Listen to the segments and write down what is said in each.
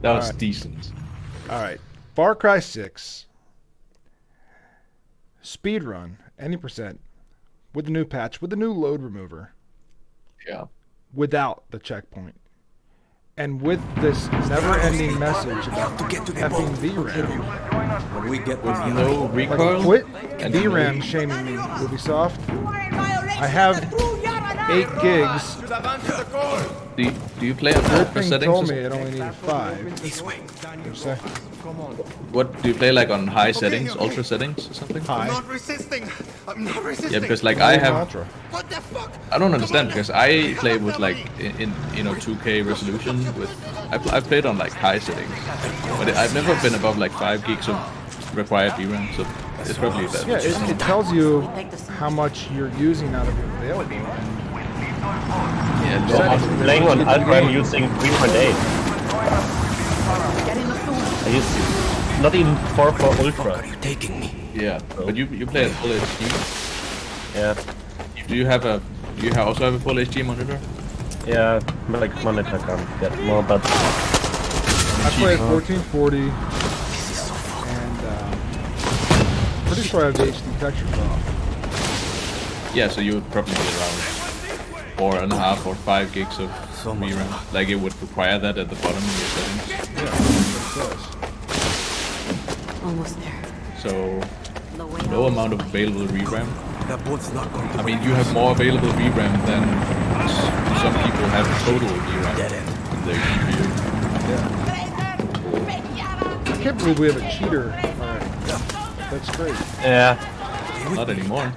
That was decent. All right. Far Cry 6. Speedrun, any percent, with the new patch, with the new load remover, Yeah. without the checkpoint. And with this never-ending message about effing VRAM. When we get With the no Like, recoil. quit and VRAM shaming me, Ubisoft. I have 8 gigs. Do you play on Good ultra thing settings? told me it only needed 5. this way. What'd you say? What do you play like on high settings, ultra settings or something? High. resisting. I'm not resisting. Yeah, because like I have, Ultra. What the fuck? I don't understand because I play with like in 2K resolution with I played on like high settings, but I've never been above like 5 gigs of required VRAM, so it's probably that. Yeah, it tells you how much you're using out of your available. Yeah, Set it. no, Playing on Ultra, I'm using 3.8. I use not even 4 for Ultra. Are you taking me? yeah, but you play at full HD. Yeah, Do you also have a full HD monitor? yeah, like monitor can get more, but I play at 1440, and pretty sure I have the HD textures off. Yeah, so you would probably be around 4.5 or 5 gigs of VRAM. Like it would require that at the bottom of your settings. Yeah, that's what it says. Almost there. So no amount of available VRAM. That boat's not going to I mean, you have more available VRAM than some people have total VRAM Dead end. in their GPU. I can't believe we have a cheater. Alright. That's great. yeah, Not anymore,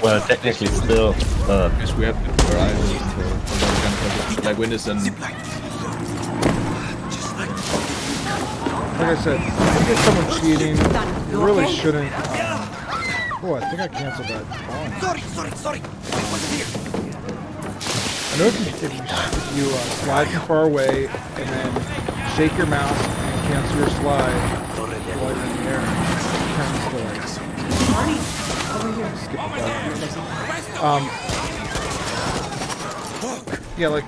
well, technically still, because we have the Verizon for that kind of stuff. Like when it's an Like I said, if you get someone cheating, you really shouldn't. Oh, I think I canceled that. Sorry. I wasn't here. I know if you slide from far away and then shake your mouse and cancel your slide while you're in the air, it tends to like skip the button. Yeah, like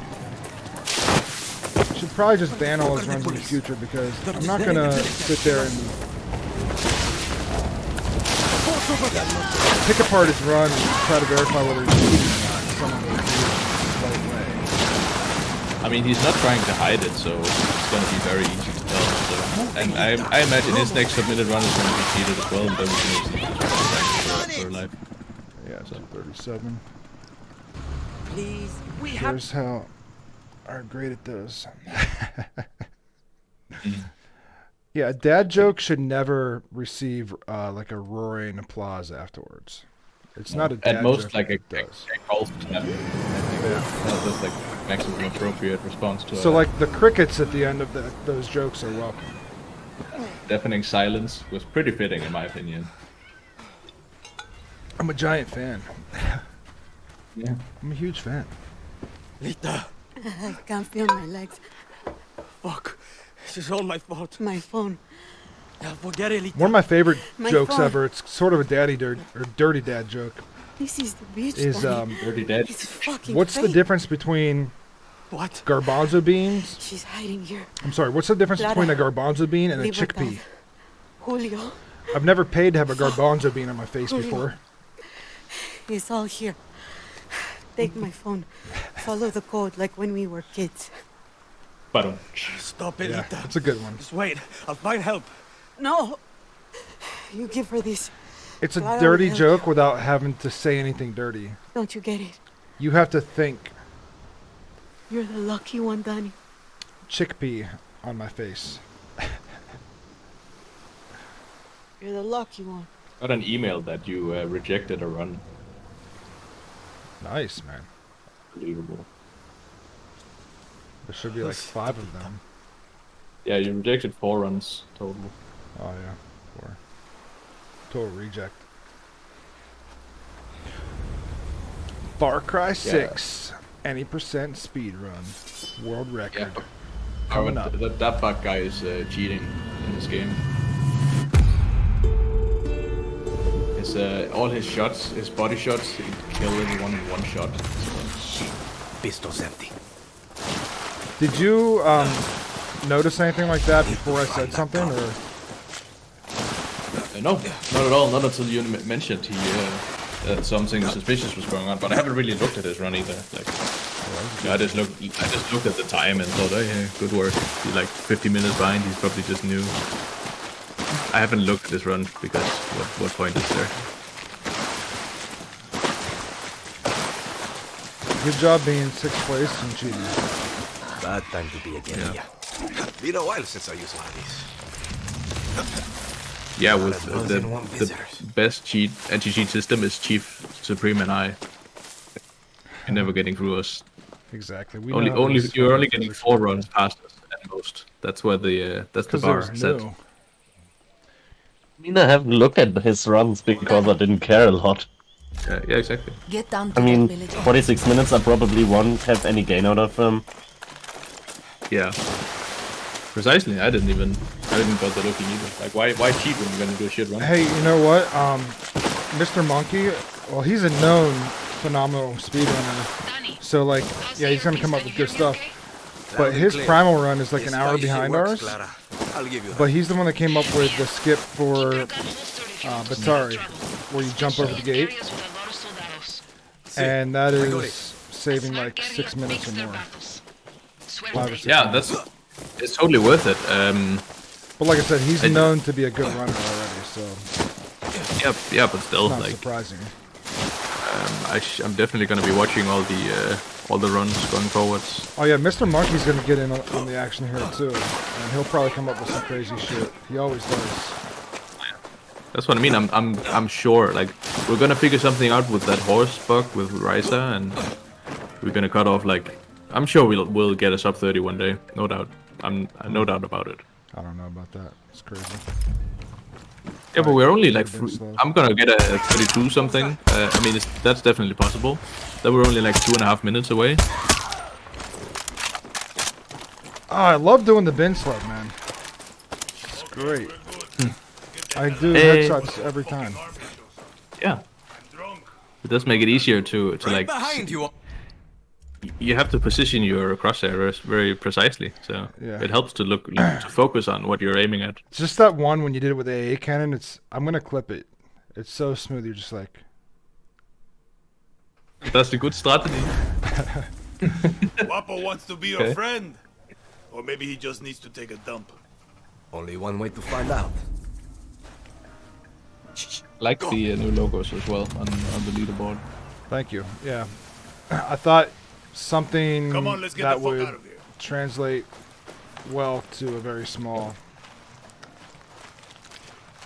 should probably just ban all those runs in the future because I'm not gonna sit there and pick apart his run and try to verify whether he's cheating or not. Someone will do it the right way. I mean, he's not trying to hide it, so it's going to be very easy to tell. So, and I imagine his next submitted run is going to be cheated as well. Then we can easily for life. Yeah, so 37. Please, we Here's how great it does. Yeah, a dad joke should never receive like a roaring applause afterwards. It's not a dad At most, joke. like a It does. golf clap. That's like maximum appropriate response to So a like the crickets at the end of those jokes are welcome. deafening silence was pretty fitting in my opinion. I'm a giant fan. Yeah. I'm a huge fan. Lita, I can't feel my legs. fuck. This is all my fault. My phone. Yeah, forget it, Lita. One of my favorite My jokes phone. ever. It's sort of a dirty dad joke. This is the beach. Is Danny. Dirty dead. It's fucking what's the fake. difference between What? garbanzo beans? She's hiding here. I'm sorry. What's the difference Clara. between a garbanzo bean and a Libertad. chickpea? Julio. I've never paid to have a garbanzo bean on my face before. It's all here. Take my phone. Follow the code like when we were kids. But Stop it, Yeah, Lita. that's a good one. Just wait. I'll find help. No! You give her this. It's a Clara dirty will- joke without having to say anything dirty. Don't you get it? You have to think You're the lucky one, Danny. chickpea on my face. You're the lucky one. got an email that you rejected a run. Nice, man. Unbelievable. There should be like 5 of them. Yeah, you rejected 4 runs total. Oh yeah, 4. Total reject. Far Cry 6. Any percent speed run. World record. Coming up. That bug guy is cheating in this game. His all his shots, his body shots, he can kill everyone in one shot. Pistol's empty. Did you notice anything like that before I said something, or? No, not at all. Not until you mentioned something suspicious was going on. But I haven't really looked at his run either. Like, I just looked at the time and thought, oh yeah, good work. He's like 50 minutes behind. He's probably just new. I haven't looked at this run because what point is there? Good job being 6th place and cheating. Bad time to be a guerrilla. Been a while since I used one of these. Yeah, with the best anti-cheat system is Chief, Supreme, and I. You're never getting through us. Exactly. You're only getting 4 runs past us at most. That's where that's the bar set. New. I mean, I haven't looked at his runs because I didn't care a lot. Yeah, exactly. Get down to I mean, that village. 46 minutes I probably won't have any gain out of them. Yeah. Precisely. I didn't bother looking either. Like, why cheat when you're gonna do a shit run? Hey, you know what? Mr. Monkey, well, he's a known phenomenal speedrunner. So, like, yeah, he's gonna come up with good stuff. But his primal run is like an hour behind ours. But he's the one that came up with the skip for Batari, where you jump over the gate. And that is saving like 6 minutes or more. 5 or 6 Yeah, minutes. it's totally worth it. But like I said, he's known to be a good runner already, so Yeah, but still, not like, surprising. I'm definitely gonna be watching all the runs going forwards. Oh yeah, Mr. Monkey's gonna get in on the action here too, and he'll probably come up with some crazy shit. He always does. That's what I mean. I'm sure. Like, we're gonna figure something out with that horse bug with Ryza, and we're gonna cut off. Like, I'm sure we'll get a sub 30 one day, no doubt. I'm no doubt about it. I don't know about that. It's crazy. Yeah, but we're only like slow. I'm gonna get a 32 something. I mean, that's definitely possible. That we're only like 2.5 minutes away. Oh, I love doing the bin sled, man. It's great. I do headshots every time. Yeah, it does make it easier to like. behind you. You have to position your crosshairs very precisely, so Yeah. it helps to focus on what you're aiming at. It's just that one when you did it with the AA cannon. I'm gonna clip it. It's so smooth. You're just like. That's a good strategy. Guapo wants to be your friend. Or maybe he just needs to take a dump. Only one way to find out. Like the new logos as well on the leaderboard. Thank you. Yeah, I thought something Come on, let's get that the fuck would out of here. translate well to a very small.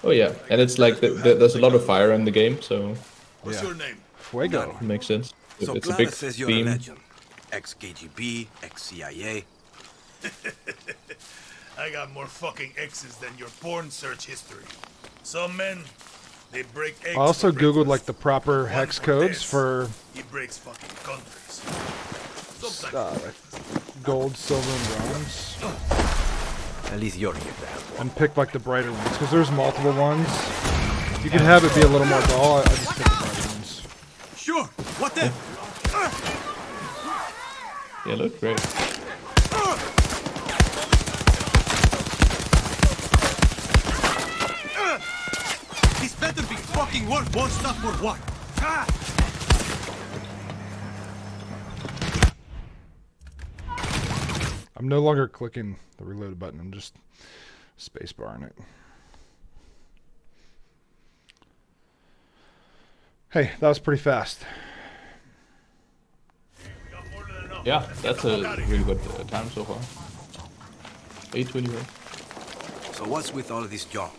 Oh yeah, and it's like there's a lot of fire in the game, so What's Yeah. your name? Fuego. it makes sense. So It's a Clara big says you're a theme. legend. Ex-KGB, ex-CIA. I got more fucking X's than your porn search history. Some men, they break eggs. I also for googled breakfast. like the proper One hex for codes this. for He breaks fucking countries. Sometimes. gold, silver, and bronze, At least you're here to help. and picked like the brighter ones because there's multiple ones. You could have it be a little more dull. I just picked the brighter ones. Sure. What then? Yeah, look great. This better be fucking worth one stuff for what? Ah! I'm no longer clicking the reload button. I'm just spacebarring it. Hey, that was pretty fast. Got more than enough. Yeah, that's a really good time so far. 8:21. So what's with all of this junk?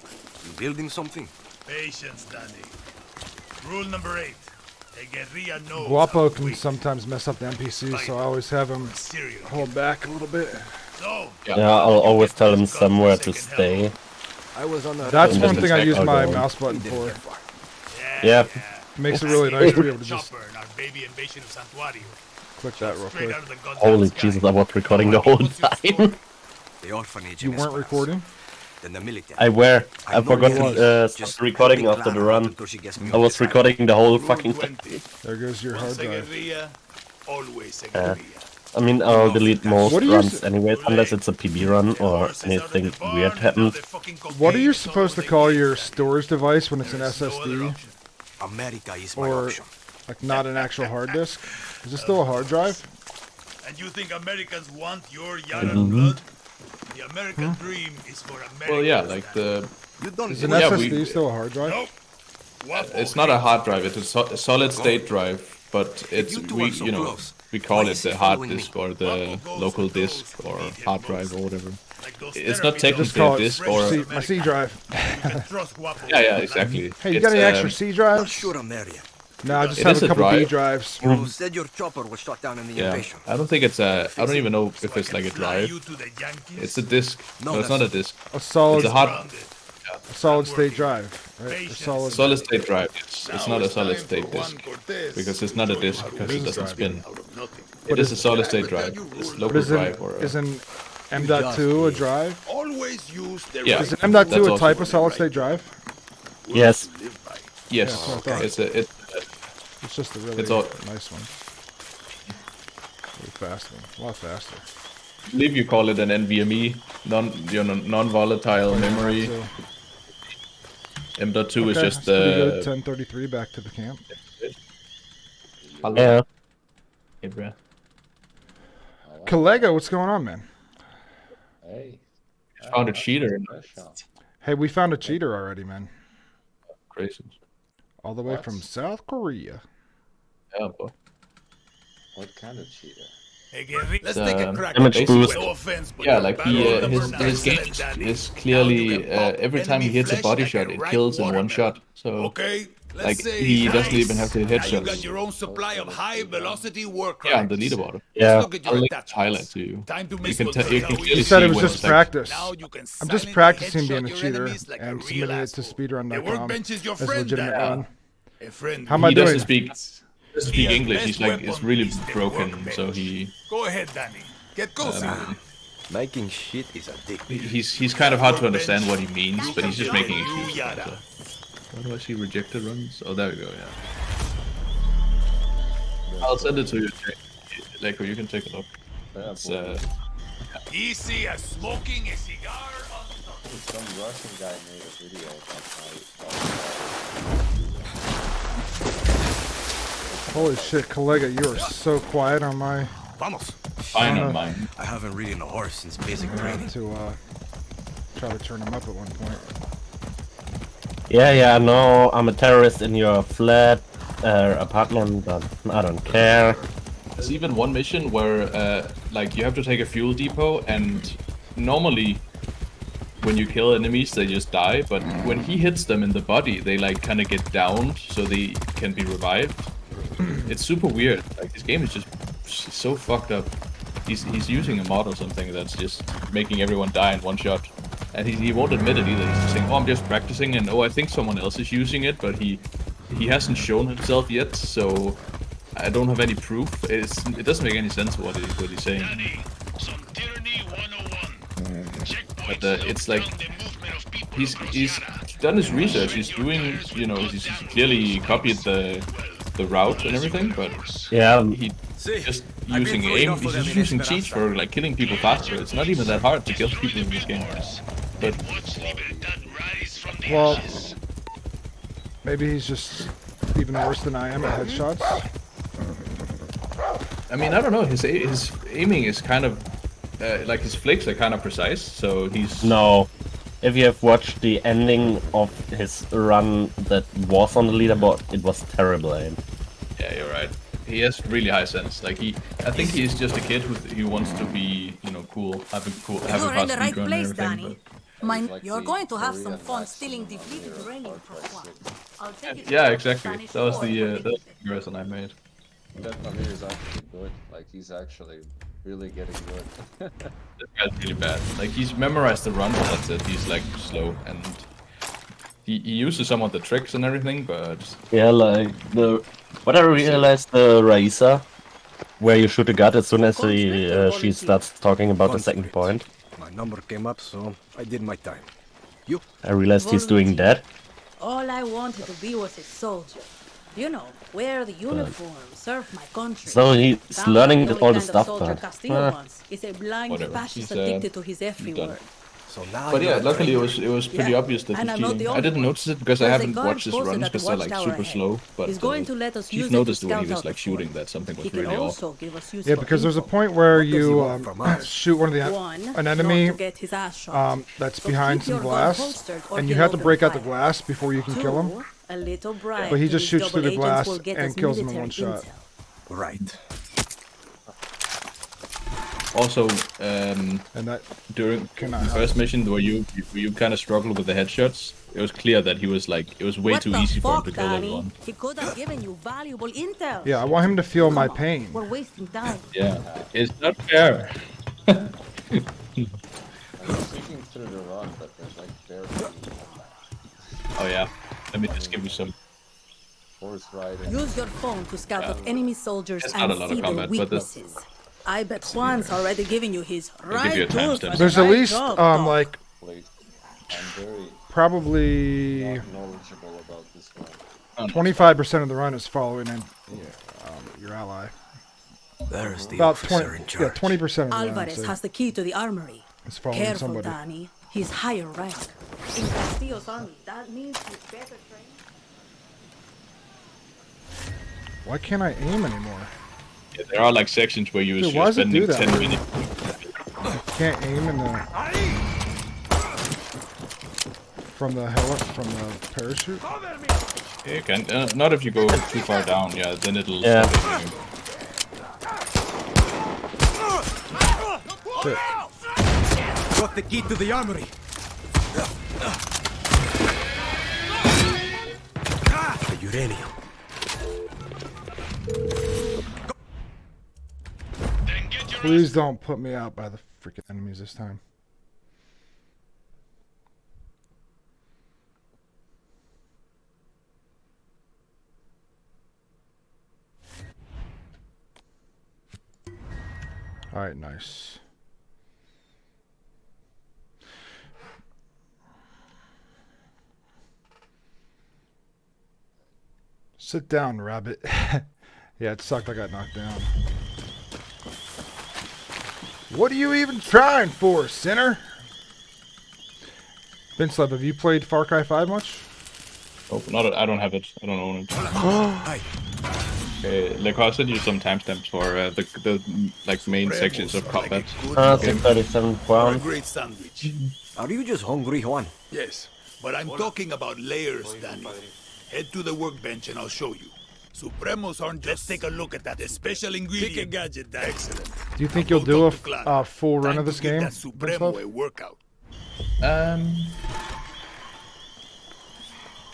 You building something? Patience, Danny. Rule number 8. A guerrilla knows Guapo how to can wait. sometimes mess up the NPCs, so I always have him Serial hold back a little bit. So, Yeah, I'll always tell them somewhere to stay. I was on a That's Just one thing I check use out my the- mouse button for. Yeah. Makes it really nice to be able to just chopper in our baby invasion of Santuario. click that real Straight quick. out of the goddamn Holy sky. Jesus, I was recording the whole time. the orphanage. You in weren't Esperance. recording? Then the military. I know forgot you to was. stop Just recording helping after the Clara out run. until she gets me I was off the recording the whole Rule fucking 20. time. There goes your hard Once a drive. guerrilla, always a guerrilla. I mean, I'll delete most What do you runs anyways, unless it's a PB run or anything weird happened. What are you supposed to call your storage device when it's an SSD? America is my Or, option. like, not an actual hard disk? Is it still a hard drive? And you think Americans want your Yaran blood? The American dream is for Americans. Well, yeah, like the You don't Is an Yeah, SSD still a hard drive? Nope. it's not a hard drive. It's a solid state drive, but it's you two we are so close, we call why it is he the hard following me? disk or the local disk or hard drive or whatever. Like those It's not therapy technically call a it disk or my C drive. You can trust Guapo. yeah, exactly. Hey, you It's, got any extra C Not drives? sure I'm there yet. No, I just It have is a a couple B drive. drives. You said your chopper was shot down in the Yeah, invasion. I don't think it's a. I don't even know if it's like a drive. You to the Yankees. It's a disk. No, it's not a disk. A solid, It's a hard solid state drive, right? A solid state drive. It's not a solid state disk because it's not a disk because it doesn't spin. It is a solid state drive. It's But local drive or a, is an M.2 a drive? Always use the yeah. Is an that's M.2 a also- type of solid state drive? Yes. Yes, Yeah, okay. it's It's just a really It's all- nice one. Really fast one. A lot faster. I believe you call it an NVMe, non-volatile memory. So, M.2 is okay, just that's pretty good. the. 1033 back to the camp. Yeah. Hey, bruh. Collega, what's going on, man? Hey. Found a cheater. Hey, we found a cheater already, man. Crazy. All the way What? from South Korea. Yeah, boy. What kind of cheater? Hey, Gary, let's take a crack. Damage at boost. No offense, but Yeah, the like battle he, of the his Bernards game and Danny. is Now you clearly can pop every time he enemy hits a flesh body like shot, a it ripe kills in one watermelon. shot. So Okay, let's like say he it's doesn't nice. even have to hit Now you got headshots. your own supply of high velocity war Yeah, on the crimes. leaderboard. Yeah. Let's look at I'll your link the attachments. highlight to you. Time to You miss can what tell. the You hell can we clearly He see said it see was when just it's like, practice. Now you can I'm just silently practicing headshot being a your cheater enemies like a and real submitting it to asshole. The speedrun.com workbench is your as a friend, legitimate Danny. run. A friend. How am I he doing? doesn't speak has English. best He's like it's weapon really is the broken. workbench. So he Go ahead, Danny. Get cozy. Making shit is addictive. he's kind of hard to understand what he means, but he's just making excuses. Yada. So. Why do I see rejected runs? Oh, there we go. Yeah. I'll send it to you. Like, you can take a look. Yeah, It's Easy as smoking a cigar on some Russian guy made a video about Holy shit, Collega, you are so quiet on my Vamos. fine on mine. I haven't ridden a horse since basic I training. had to try to turn him up at one point. Yeah, no, I'm a terrorist in your flat apartment, but I don't care. There's even one mission where, like, you have to take a fuel depot, and normally, when you kill enemies, they just die. But when he hits them in the body, they like kind of get downed, so they can be revived. It's super weird. Like, this game is just so fucked up. He's using a mod or something that's just making everyone die in one shot, and he won't admit it either. He's just saying, "Oh, I'm just practicing," and "Oh, I think someone else is using it," but he hasn't shown himself yet, so I don't have any proof. It doesn't make any sense what he's saying. But it's like he's done his research. He's doing, you know, he's clearly copied the route and everything, but Yeah, he just using aim. He's just using cheats for like killing people faster. It's not even that hard to kill people in this game. But Well, maybe he's just even worse than I am at headshots. I mean, I don't know. His aiming is kind of like his flicks are kind of precise. So he's no. If you have watched the ending of his run that was on the leaderboard, it was terrible aim. Yeah, you're right. He has really high sense. Like I think he's just a kid who wants to be, you know, cool, have a You're in fast the right speedrun and place, everything, Danny. but- Mind, like you're the going to have some Korean fun vaccine stealing or depleted whatever, uranium for or fun. I'll take it Yeah, to exactly. Spanish That was Fort the for comparison I made. That Amir is actually good. Like he's actually really getting good. This guy's really bad. Like he's memorized the run, but that's it. He's like slow, and he uses some of the tricks and everything, but Yeah, like what I realized, the Raisa, where you shoot a gun as soon as she starts talking about the second point. My number came up, so I did my time. You? I realized he's doing that. All I wanted to be was a soldier. You know, wear the uniform, serve my country. So he's Sounds learning like the all only the kind of stuff, soldier but Castillo wants is a blind Whatever. fascist He's, addicted to his every done. word. So now But you're yeah, a luckily traitor. it was pretty Yeah, obvious that and he's I'm not the cheating. I only didn't one. notice it because I There's a haven't guard watched his posted runs at the because they're like watchtower super ahead. slow. But He's going to let us Chief use it to noticed when he scout was out like the shooting fort. that something He was can really off. also give us useful Yeah, because there's a info. point where What does he you want from us? shoot one of the One, an not enemy to get his ass shot. that's So behind keep some your gun glass, holstered or and you he'll have to open break out the fire. glass before you can kill him. Two, a little bribe But he to just these shoots through double the agents glass will get and us kills him in military one shot. intel. Right. Also, And that during cannot the happen. first mission where you kind of struggled with the headshots, it was clear that he was like it was way What too the easy for him fuck, to kill Danny? everyone. He could have given you valuable intel. Yeah, I want him to feel my Come on, pain. we're wasting time. Yeah, it's not fair. I'm thinking through the run, but there's like barely Oh yeah, let me just give you some. horse riding. Use your phone to scout out enemy soldiers It's and not a lot of see their combat, but that's- weaknesses. I bet Juan's already giving you his give you a right tool timestamp. for There's the at right least job, like Please. I'm very probably not knowledgeable about this one. 25% of the run is following in your ally. There's the About officer 20, in yeah, charge. 20% of the run Alvarez so has the key to the armory. it's following Careful, somebody. Danny. He's higher rank. In Castillo's army, that means he's better trained. Why can't I aim anymore? Yeah, there are like sections where Dude, why you're does it do spending that? 10 minutes. Can't aim in the from the parachute. Yeah, you can. Not if you go too far down. Yeah, then it'll Yeah. stop aiming you. Shit. Got the key to the armory. The uranium. Please don't put me out by the freaking enemies this time. All right, nice. Sit down, rabbit. Yeah, it sucked I got knocked down. What are you even trying for, sinner? Vincelab, have you played Far Cry 5 much? Oh, I don't have it. I don't own it. Hi. Like I'll send you some timestamps for the like main sections of combat. 637 A pounds. great sandwich. Are you just hungry, Juan? Yes, but I'm talking about layers, Danny. Head to the workbench and I'll show you. Supremos aren't just... Let's take a look at that. The special ingredient. Pick a gadget, Danny. Excellent. Do you think you'll do a full run Time of this to give game? that Supremo Vincelab? a workout.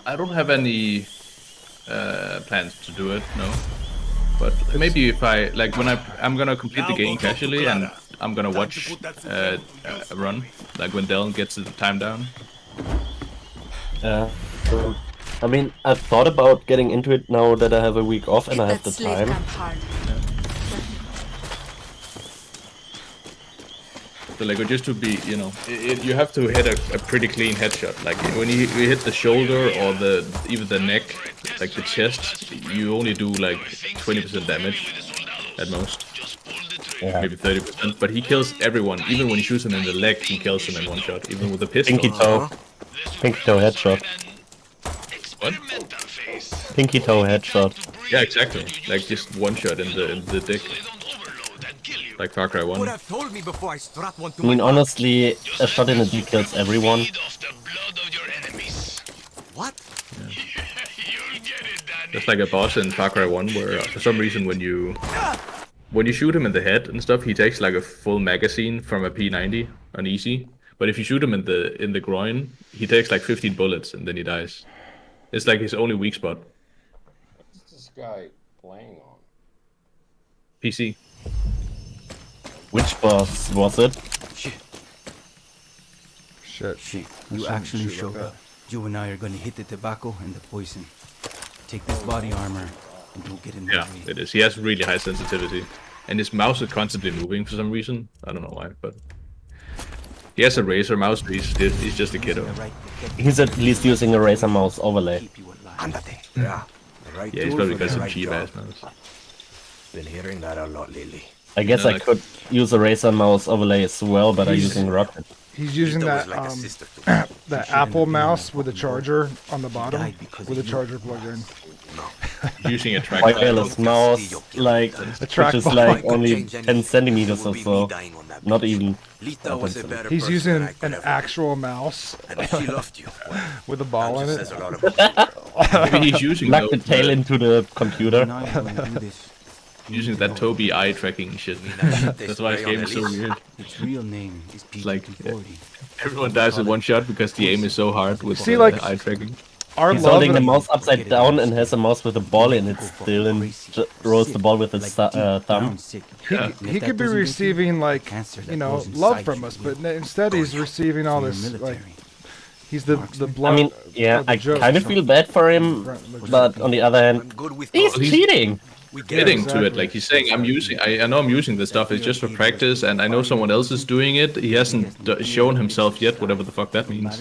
I don't have any plans to do it. No, but maybe if I like when I'm gonna complete the Now game go talk to casually and Clara. I'm gonna Time watch to put that a run like when Dylan gets the time down. So, I mean, I've thought about getting into it now that I have a week off and Hit I have that the slave time. camp hard. So like just to be, you know, you have to hit a pretty clean headshot. Like when you hit the shoulder or even the neck, like the chest, you only do like 20% damage at most, Yeah. maybe 30%. But he kills everyone. Even when he shoots him in the leg, he kills him in one shot. Even with a pistol. Pinky toe. Pinky toe headshot. What? Pinky toe headshot. Yeah, exactly. Like just one shot in the dick. Like Far Cry 1. have told me before I strap one to I mean, honestly, a shot in the dick kills everyone. What? There's like a boss in Far Cry 1 where for some reason when you shoot him in the head and stuff, he takes like a full magazine from a P90 on easy. But if you shoot him in the groin, he takes like 15 bullets and then he dies. It's like his only weak spot. What's this guy playing on? PC. Which boss was it? Shit. You Shouldn't actually shoot showed like up. You and I are gonna hit the tobacco and the poison. Take this body armor and don't get in the Yeah, way. it is. He has really high sensitivity. And his mouse is constantly moving for some reason. I don't know why, but... He has a Razer mouse, but he's just a kiddo. The right to get He's at least using a Razer mouse overlay. keep you alive. Andate. Yeah. right Yeah, he's tool probably for the got some right cheap job. ass mouse. Been hearing that a lot lately. I guess Yeah, I like- could use a Razer mouse overlay as well, but I'm He's- using Rocket. He's using Rita was that like a sister to me. that She shouldn't Apple have been mouse in with a that charger on the bottom, died because with a of you. charger plugged in. Using a trackpad. Wireless mouse, like, A which is trackball. like only 10 centimeters or so. Not even. Lita was a better He's person using than I could an ever be. actual mouse And if she loved you, well, with a ball that in just it. says a lot about Maybe he's using Plug the those, tail into the computer. Now you're gonna do this. using that Toby eye tracking shit. That's why his game is so weird. Its real name is like, P240. Everyone dies in one shot because the aim is so hard with See, like, eye tracking. Our He's love holding the and, mouse upside down and has a mouse with a ball in it still and rolls the ball with his thumb. he could be receiving like, you know, love from us, but instead he's receiving all this like he's the blood. I mean, yeah, I kind of feel bad for him, but on the other hand, good with he's he's- cheating. we get Getting it. to it, like he's saying, I know I'm using this stuff. It's just for practice, and I know someone else is doing it. He hasn't shown himself yet, whatever the fuck that means.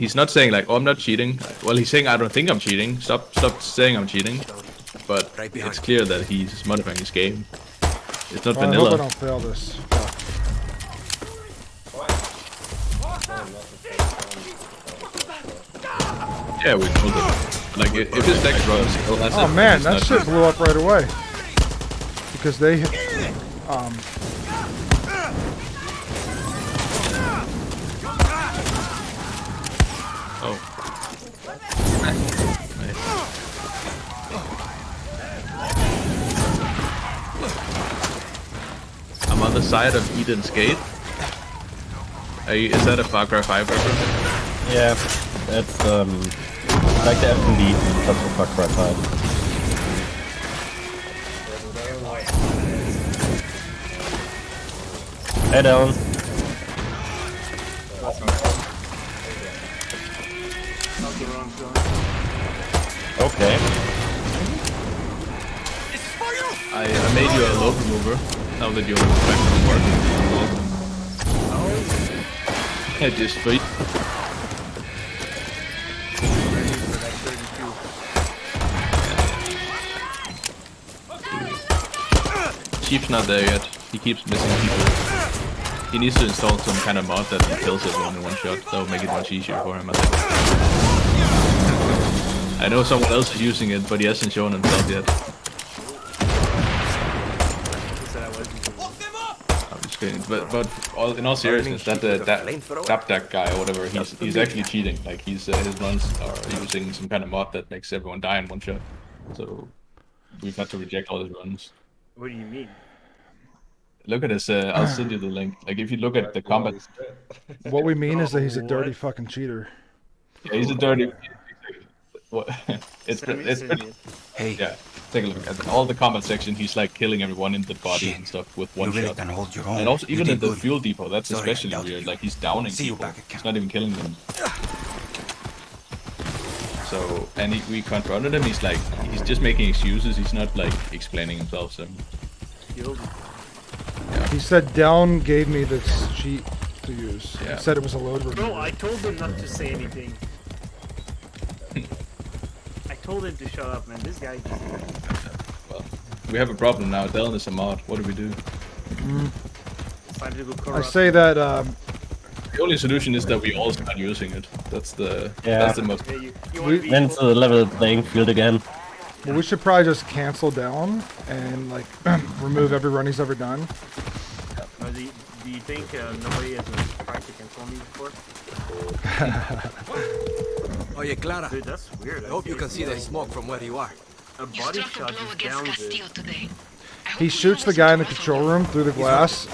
He's not saying like, oh, I'm not cheating. Well, he's saying I don't think I'm cheating. Stop saying I'm cheating. But it's clear that he's modifying his game. It's not I hope I vanilla. don't fail this. Yeah, we told it. Like if his next runs, oh, that's Oh it. man, It's that not shit good. blew up right away. Because they Oh. I'm on the side of Eden's Gate. Is that a Far Cry 5 reference? Yeah, that's like the FMD, that's a Far Cry 5. Head down. Okay. I made you a load remover. Now that you're back to work. I just beat. Chief's not there yet. He keeps missing people. He needs to install some kind of mod that kills everyone in one shot. That would make it much easier for him, I think. I know someone else is using it, but he hasn't shown himself yet. I'm just kidding. But in all seriousness, that guy or whatever, he's actually cheating. Like his runs are using some kind of mod that makes everyone die in one shot. So we've had to reject all his runs. What do you mean? Look at his, I'll send you the link. Like, if you look at the combat... What we mean is that he's a dirty fucking cheater. Yeah, he's a dirty... What? it's pretty... Hey. Yeah, take a look at all the combat section. He's like killing everyone in the body and stuff with one You really shot. can hold your own. And also, You even did at the good. fuel depot, that's Sorry, I especially doubted weird. you. Like, he's downing See you people. back at He's camp. not even killing them. So, and we confronted him. He's like, he's just making excuses. He's not like explaining himself. So, He said Down gave me this cheat to use. Yeah. He said it was a load remover. No, I told him not to say anything. I told him to shut up, man. This guy just... well, we have a problem now. Dylan is a mod. What do we do? It's time to go I corrupt. say that The only solution is that we all start using it. That's the most. Yeah, you wanna be Then it's a level playing field again. well, we should probably just cancel Down and like remove every run he's ever done. Do you think nobody has tried to cancel me before? Oye, Clara. Dude, that's weird. I hope you can see the smoke from where you are. A body shot is down the... He shoots the guy in the control room through the glass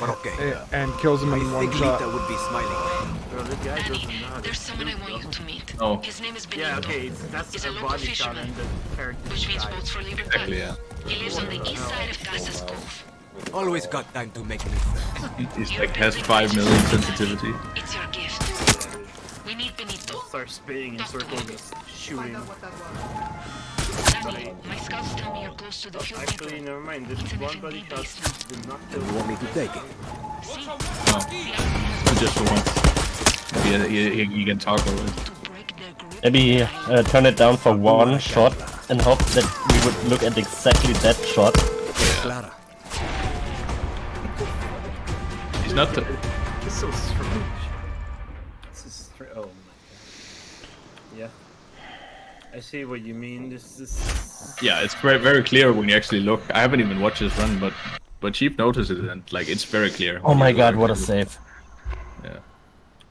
But okay. and kills him I in one think shot. Lita would be smiling. Bro, this guy doesn't know how to... There's someone I want you to meet. Oh, His name is Benito. Yeah, okay, that's He's a a local body shot fisherman, and the character which means died. boats for Libertad. exactly. Yeah. He lives on the east side of Casas Cove. Always got time to make new friends. He's like has 5 million sensitivity. It's your gift. We need Benito. Start spinning in circles and shooting. Danny, my scouts tell me you're close to the fuel Actually, depot. never mind. This It's an one body FMD shot base now. did not You kill want me to take it? See? No, The outcome just for once. He can talk over it. to break their grip. Maybe turn it down for one shot and hoped that we would look at exactly that shot. Clara. He's not the... This is so strange. This is strange. Oh my god. Yeah. I see what you mean. This is... Yeah, it's very, very clear when you actually look. I haven't even watched this run, but Chief notices it, and like it's very clear. Oh my god, what a save! Yeah.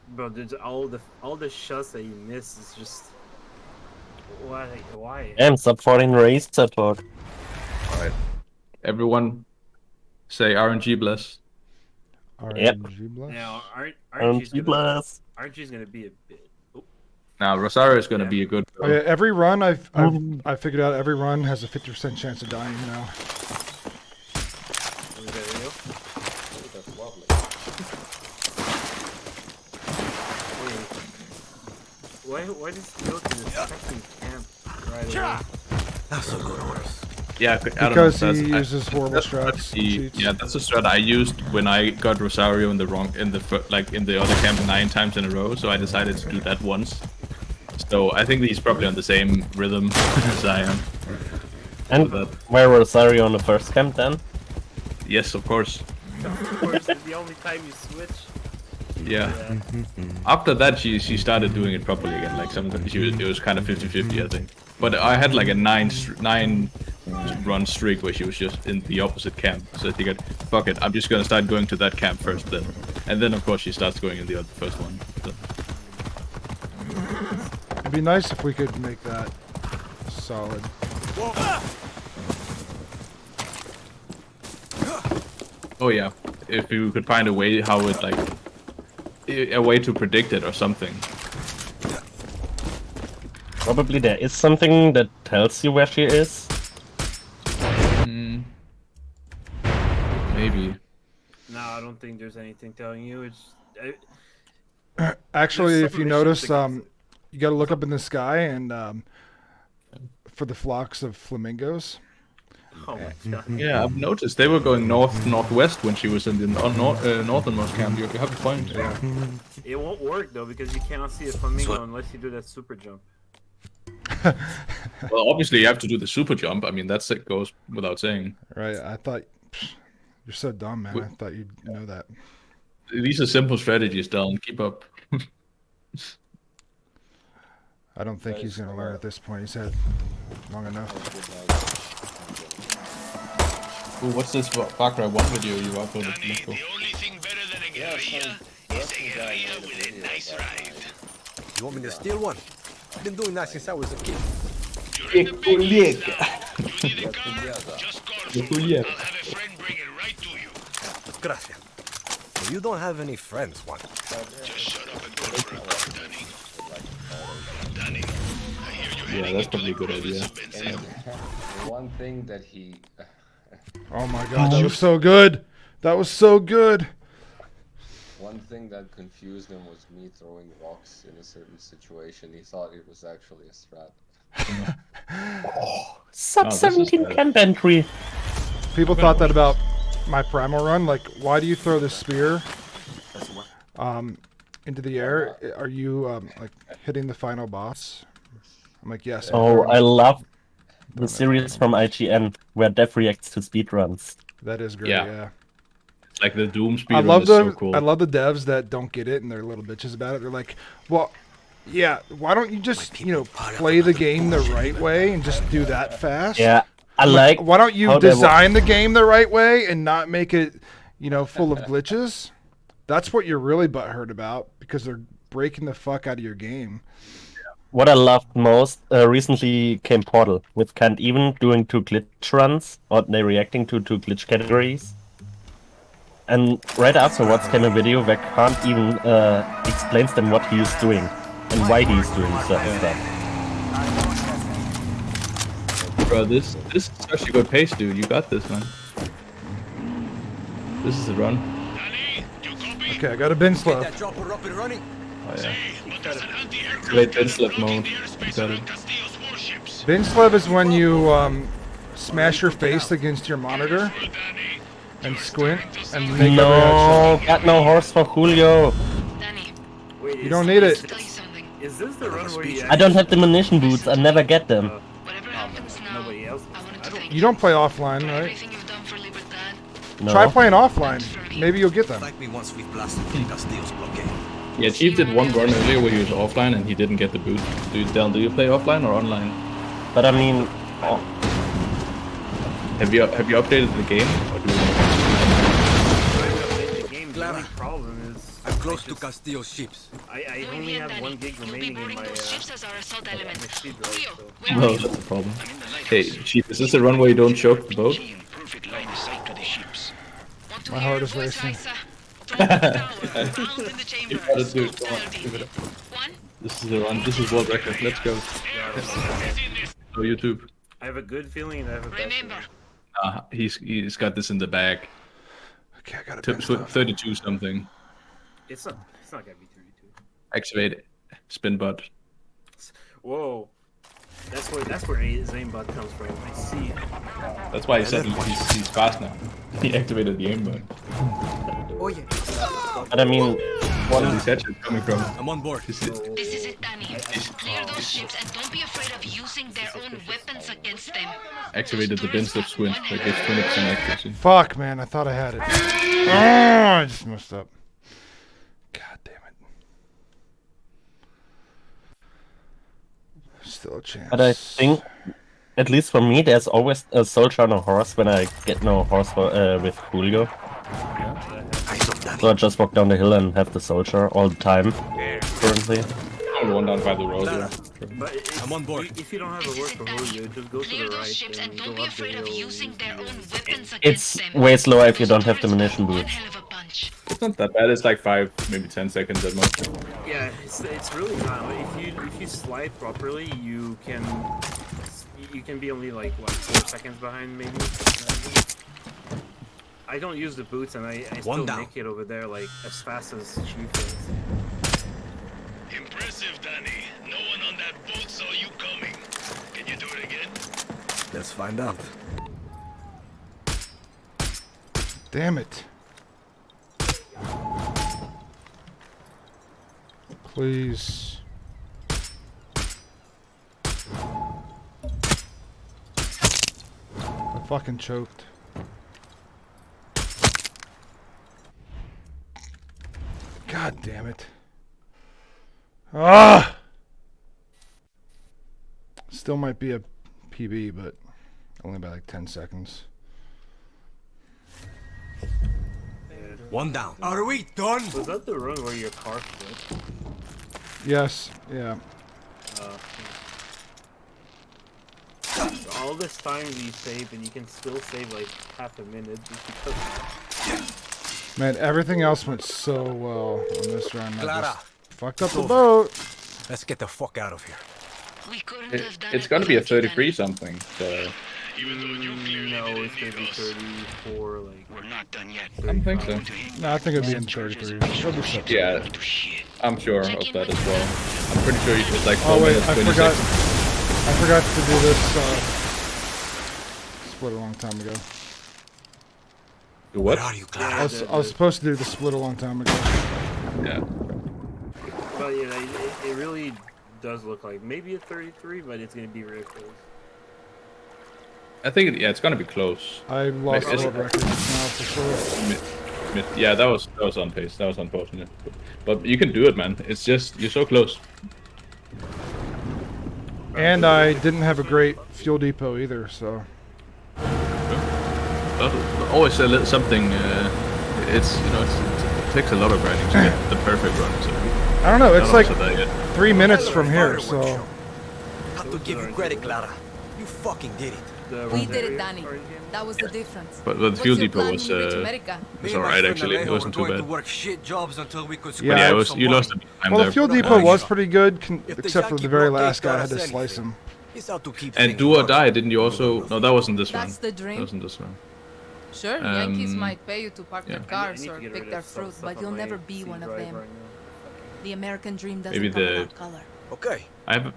Bro, there's all the shots that you miss is just... Why? Damn, sub 14 race talk. Alright. Everyone say RNG bless. RNG bless? Now, RNG bless. RNG's gonna be a bit... Oh. Now, Rosario is gonna be a good... Oh, yeah, every run I figured out every run has a 50% chance of dying now. Is that real? Oh, that's lovely. Why does he go to the second camp right away? That's a good horse. Yeah, because he uses horrible strats. Yeah, that's a strat I used when I got Rosario in the other camp 9 times in a row. So I decided to do that once. So I think he's probably on the same rhythm as I am. And where was Rosario on the first camp then? Yes, of course. Of course, it's the only time you switch. Yeah. After that, she started doing it properly again. Like it was kind of 50-50, I think. But I had like a 9 run streak where she was just in the opposite camp. So I figured, fuck it, I'm just gonna start going to that camp first then. And then of course she starts going in the first one. So. It'd be nice if we could make that solid. Oh yeah, if we could find a way how it like a way to predict it or something. Probably there is something that tells you where she is. Maybe. No, I don't think there's anything telling you. It's actually, if you notice, you got to look up in the sky and for the flocks of flamingos. Oh my god. Yeah, I've noticed they were going northwest when she was in the northernmost camp. You have a point. Yeah. It won't work though because you cannot see a flamingo unless you do that super jump. Well, obviously you have to do the super jump. I mean, it goes without saying. Right. I thought you're so dumb, man. I thought you'd know that. These are simple strategies, Dylan. Keep up. I don't think he's gonna learn at this point. He's had long enough. Ooh, what's this Far Cry 1 video you uploaded? The only thing better than a guerrilla is a guerrilla with a nice ride. You want me to steal one? I've been doing that since I was a kid. You're in the big leagues now. You need a car? Just call for one. I'll have a friend bring it right to you. Gracias. Well, you don't have any friends, Juan. Just shut up and go for a walk, Danny. Danny, I hear you. Yeah, that's probably a good idea. The one thing that he... Oh my god, that was so good! That was so good! One thing that confused him was me throwing rocks in a certain situation. He thought it was actually a strat. Sub 17 camp entry. People thought that about my primal run. Like, why do you throw the spear into the air? Are you like hitting the final boss? I'm like, yes. Oh, I love the series from IGN where Dev reacts to speedruns. That is great. Yeah. Like the Doom speedrun I love is so cool. I love the devs that don't get it and they're little bitches about it. They're like, well, yeah, why don't you just, play the game the right way and just do that fast? Yeah, I like. Why don't you design the game the right way and not make it, full of glitches? That's what you're really butthurt about because they're breaking the fuck out of your game. What I loved most recently came Portal with Can't Even doing 2 glitch runs, or they reacting to 2 glitch categories. And right afterwards came a video where Can't Even explains them what he is doing and why he is doing certain stuff. Bro, this is such a good pace, dude. You got this, man. This is the run. Okay, I got a bin slow. Oh yeah. Great bin slip mode. Bin slip is when you smash your face against your monitor and squint and make no, got no horse for Julio. Wait, you don't need it. Is this the run where you I don't have the munition boots. I never get them. You don't play offline, right? No. Try playing offline. Maybe you'll get them. Like me once we've blasted Castillo's blockade. Yeah, Chief did one run earlier where he was offline and he didn't get the boot. Do you play offline or online? But I mean, Have you updated the game? Or do you The game, the only problem is I'm close to Castillo's ships. I only have 1 gig remaining in my speedrun. Well, that's the problem. Hey, Chief, is this a run where you don't choke the boat? My heart is racing. Let's do it. Come on, give it up. This is the run. This is world record. Let's go. Oh, YouTube. I have a good feeling and I have a bad feeling. He's got this in the bag. Okay, I got 32 something. It's not gonna be 32. Activate spin bot. Whoa. That's where aimbot comes from. I see. That's why he said he's fast now. He activated the aimbot. but I mean, Where is this headshot coming from? I'm on board. This is it, Danny. Clear those ships and don't be afraid of using their own weapons against them. Activated the bin stuff squint that gives 20% accuracy. Fuck, man. I thought I had it. Oh, I just messed up. God damn it. Still a chance. but I think, at least for me, there's always a soldier on a horse when I get no horse with Julio. So I just walk down the hill and have the soldier all the time. Currently. I'm the one down by the road. Yeah. But I'm on board. If you don't have a word for Julio, just go to Clear the those right ships and and don't go be up the afraid of hill. using their own weapons against It's them. way slower if you don't have the ammunition One boots. hell of a bunch. It's not that bad. It's like 5, maybe 10 seconds at most. Yeah, it's really not. If you slide properly, you can be only like what 4 seconds behind maybe. I don't use the boots and I still make it over there like as fast as Chief is. Impressive, Danny. No one on that boat saw you coming. Can you do it again? Let's find out. Damn it. Please. I fucking choked. God damn it. Ah! Still might be a PB, but only by like 10 seconds. One down. Are we done? Was that the run where your car flipped? Yes, yeah. All this time you save and you can still save like half a minute just because. Man, everything else went so well on this run. I Clara. just fucked up the boat. Let's get the fuck out of here. We couldn't have done It's it gonna be a without you, 33 something. So No, it's gonna be 34. Like We're not done yet. I don't think so. No, I think it'd be in 33. It'll be something. Yeah, I'm sure of that as well. I'm pretty sure it's like 4 Oh wait, minutes, I 26. forgot to do this split a long time ago. Do what? Where are you, I Clara? was supposed to do the split a long time ago. Yeah. But yeah, it really does look like maybe a 33, but it's gonna be real close. I think it's gonna be close. I lost the Maybe- world record now for sure. Yeah, that was on pace. That was unfortunate. But you can do it, man. It's just you're so close. And I didn't have a great fuel depot either, so. Always a little something. It's it takes a lot of grinding to get the perfect run. So I don't know. It's like also that yet. 3 minutes from here, so. Have to give you credit, Clara. You fucking did it. We did it, Danny. That was the difference. But the fuel depot was America? alright actually. It wasn't too going bad. to work shit jobs until we could Yeah, But yeah, it you lost a bit of time Well, there. the fuel depot was pretty good, except for the very last guy I had to anything. slice him. He's out to keep And things do or running. die, didn't you also? No, that wasn't this one. That's the dream. That wasn't this one. Sure, Yankees Um, might pay you to park their yeah. cars or pick their fruit, but you'll never be one of them. The American dream doesn't Maybe come the- without color. Okay.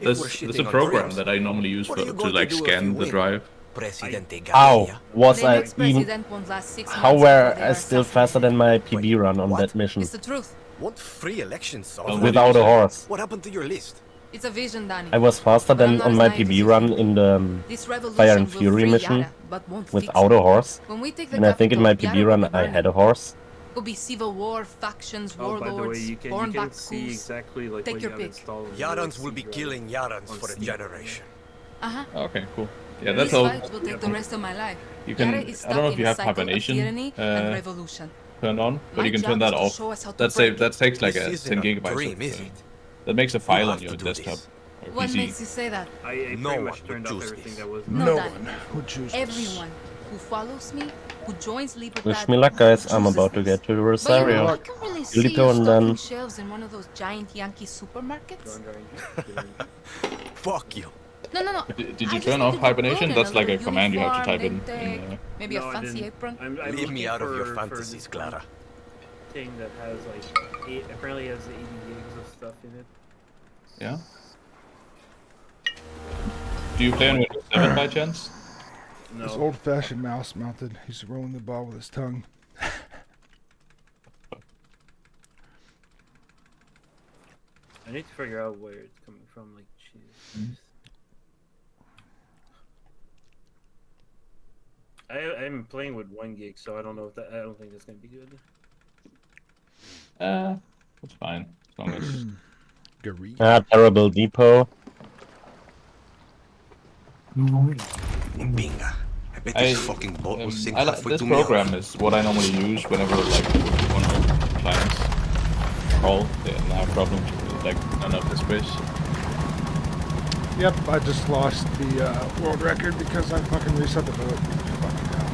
There's we're a shitting on program dreams, that I normally use what are you to going like to do if scan you the win? drive. Presidente How Gaviria. was The I next even? president won't last 6 How months were before they I are still faster than my PB run on What? that mission It's the truth. Want free elections? Oh, without a horse? What happened to your list? It's a vision, Danny. I was faster But I'm than not on as my naive as PB you run think. in the This Fire revolution and will Fury free mission Yara, but won't fix without it. a horse. When we take the And I think in my capital, PB Yara will run be I burning. had a horse. It'll be civil war, factions, Oh, by the way, warlords, you can horn-backed see schools. exactly like Take what your you have pick. installed. Yarans will be killing Yarans for a generation. Uh-huh. Okay, cool. Yeah, These that's all. fights will take the rest of my life. You can. Yara is I don't know stuck if in you a have cycle of hibernation tyranny and revolution. turned on, but My you can turn job that is to off. show us how to That break that takes like This a isn't 10 a gigabytes. dream, is it? That makes a file You on have your to do desktop this. or What PC. makes you say that? I No pretty one much would turned off choose everything this. that was. No, one Danny. would choose this. Everyone who follows me, who joins Libertad, Wish me luck, guys. I'm chooses about to this. get to But you know, Rosario. I can really see you Gilito and stocking then shelves in one of those giant Yankee supermarkets. Fuck you. No. Did you I just turn needed off your hibernation? code That's and a like a little command you have to type uniform, in. name tag, maybe No, a I fancy didn't. apron. I'm Leave looking me out of your for fantasies, this Clara. thing that has like apparently has 80 gigs of stuff in it. Yeah. Do you play on Windows 7 by chance? No. This old-fashioned mouse mounted. He's rolling the ball with his tongue. I need to figure out where it's coming from. Like, jeez. I'm playing with 1 gig, so I don't know if that. I don't think that's gonna be good. That's fine. As long as terrible depot. Binga. I bet this fucking boat will sink halfway this to program me. is what I normally use whenever like one of my clients call and I have problems with like none of the space. Yep, I just lost the world record because I fucking reset the boat. Fucking hell.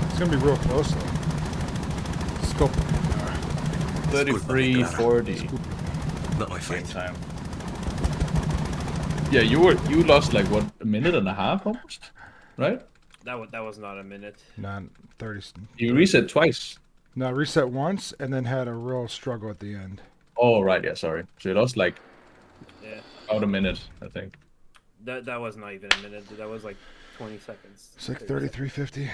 It's gonna be real close though. Scope. 33:40. Not my fight. Time. Yeah, you lost like what, a minute and a half almost, right? That was not a minute. Not 30. You reset twice. No, reset once and then had a real struggle at the end. Oh right, yeah, sorry. So you lost like about a minute, I think. That was not even a minute. That was like 20 seconds. It's like 33:50.